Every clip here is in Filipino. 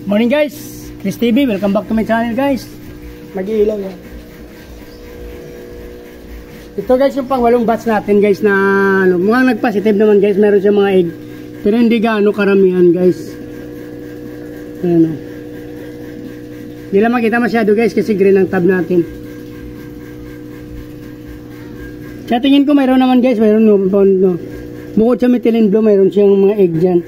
Morning guys, Chris TV, welcome back to my channel guys. Mag-iilaw yan. Ito guys yung pang 8 batch natin guys na ano, mukhang nag-positive naman guys, meron siya mga egg. Pero hindi gaano karamihan guys. Ayan o. Hindi lang makita masyado guys kasi green ang tab natin. Sa tingin ko mayroon naman guys, mayroon no. Bukod sa methylene blue, mayroon siyang mga egg dyan.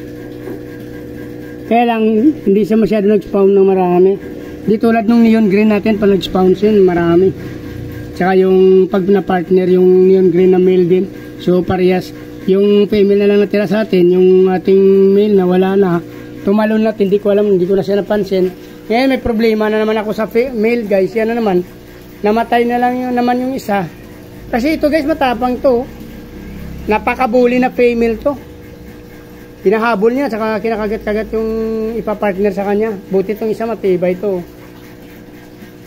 Kaya lang, hindi siya masyado nag-spawn ng marami. Di tulad nung neon green natin, pag nag-spawn siya, marami. Tsaka yung pag na-partner, yung neon green na male din. So, parehas. Yung female na lang natira sa atin, yung ating male na wala na. Tumalon natin, hindi ko alam, hindi ko na siya napansin. Ngayon, may problema na naman ako sa male, guys. Yan na naman. Namatay na lang yung isa. Kasi ito, guys, matapang to. Napakabuli na female to. Pinahabol niya, saka kinakagat-kagat yung ipapartner sa kanya. Buti itong isa matibay to.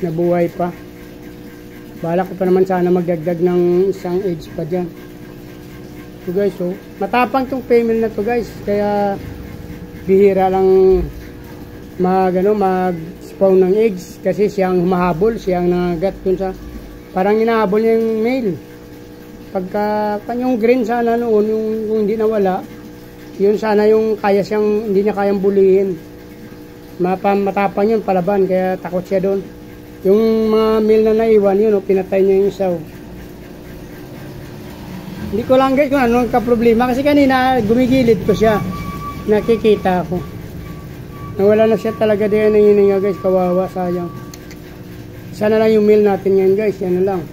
Nabuhay pa. Balak ko pa naman sana magdagdag ng isang eggs pa dyan. So guys, so, matapang itong female na to guys. Kaya bihira lang mag-spawn ng eggs. Kasi siyang humahabol, siyang nangagat dun sa... Parang hinahabol niya yung male. Pagka yung green sana noon, yung hindi nawala, yun sana yung kaya siyang, hindi niya kayang bulihin. Matapang yun, palaban, kaya takot siya doon. Yung mga male na naiwan, yun, pinatay niya yung isaw. Hindi ko lang guys kung ano ang kaproblema, kasi kanina gumigilid ko siya. Nakikita ako. Nawala na siya talaga din, nangininga guys, kawawa, sayang. Sana lang yung male natin ngayon guys, yan na lang.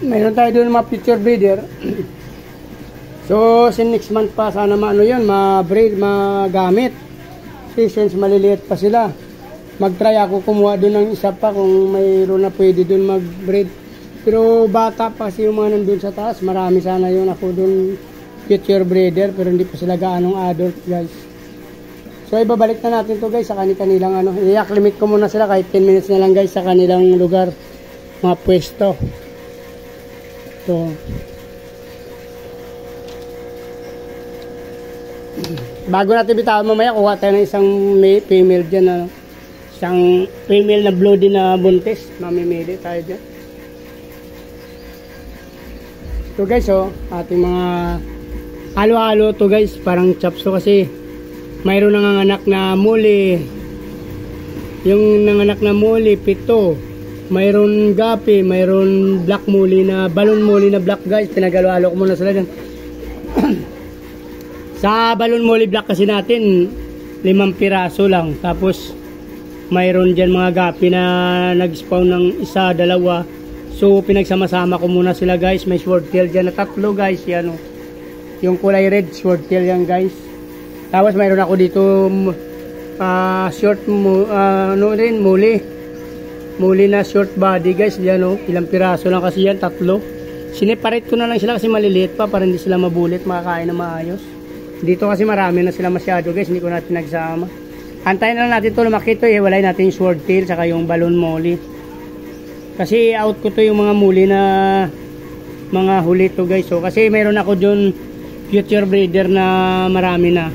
Mayroon tayo doon mga future breeder. So, since next month pa, sana yun, ma-breed, magamit. Since maliliit pa sila. Mag-try ako kumuha doon ng isa pa kung mayroon na pwede doon mag-breed. Pero bata pa kasi yung mga nandun sa taas. Marami sana yun ako doon future breeder, pero hindi pa sila gaanong adult guys. So, ibabalik na natin to guys sa kanilang ano. I-acclimate ko muna sila kahit 10 minutes na lang guys sa kanilang lugar. Mga pwesto. So, bago natin bitawan mamaya, kuha tayo ng isang female dyan, ano? Isang female na blue din na buntis. Mamimili tayo dyan. So guys, oh, ating mga halo-halo to guys, parang chapso kasi mayroon nanganganak na muli. Yung nanganak na muli, 7. Mayroon gapi, mayroon black muli na, balon muli na black guys. Pinagalo-halo ko muna sila dyan. Sa balon molly black kasi natin 5 piraso lang. Tapos mayroon dyan mga gapi na nag-spawn ng 1, 2. So pinagsama-sama ko muna sila guys. May swordtail dyan na 3 guys. Yan, oh. Yung kulay red swordtail yan guys. Tapos mayroon ako dito short muli na short body guys. Yan, oh. Ilang piraso lang kasi yan, 3. Sineparate ko na lang sila kasi maliliit pa para hindi sila mabulit, makakain na maayos. Dito kasi marami na sila masyado guys, hindi ko natin nagsama. Antayin na lang natin ito lumaki ito, walay natin yung swordtail saka yung balon molly. Kasi out ko to yung mga muli na mga huli to guys. So, kasi mayroon ako dun future breeder na marami na.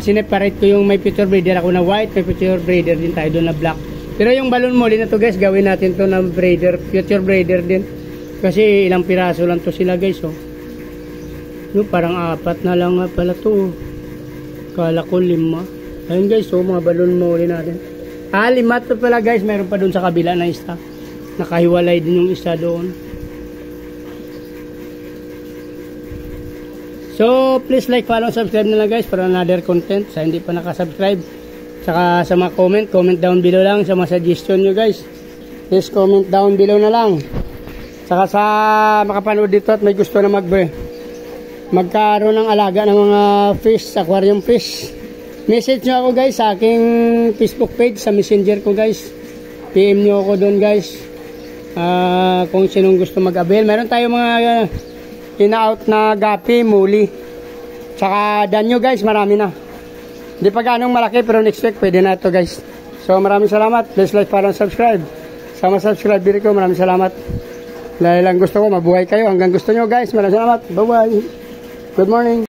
Sineparate ko yung may future breeder ako na white, may future breeder din tayo dun na black. Pero yung balon molly na to guys, gawin natin to na breeder, future breeder din. Kasi ilang piraso lang to sila guys, oh. No, parang 4 na lang nga pala to. Kala ko 5. Ayun guys, so mga balon muli natin. 5 to pala guys. Meron pa dun sa kabila na isa. Nakahiwalay din yung isa doon. So, please like, follow, subscribe na lang guys para another content. Sa hindi pa nakasubscribe. Saka sa mga comment down below lang. Sa mga suggestion nyo guys, please comment down below na lang. Saka sa makapanood dito at may gusto na magkaroon ng alaga ng mga fish, aquarium fish. Message nyo ako guys sa aking Facebook page, sa messenger ko guys. PM nyo ako doon guys. Kung sinong gusto mag-avail. Meron tayo mga in-out na gapi, muli. Tsaka danyo guys, marami na. Hindi pa ganong malaki pero next week pwede na ito guys. So maraming salamat. Please like, follow, subscribe. Sama subscribe ko, maraming salamat. Dahil lang gusto ko mabuhay kayo hanggang gusto nyo guys. Maraming salamat. Bye bye. Good morning.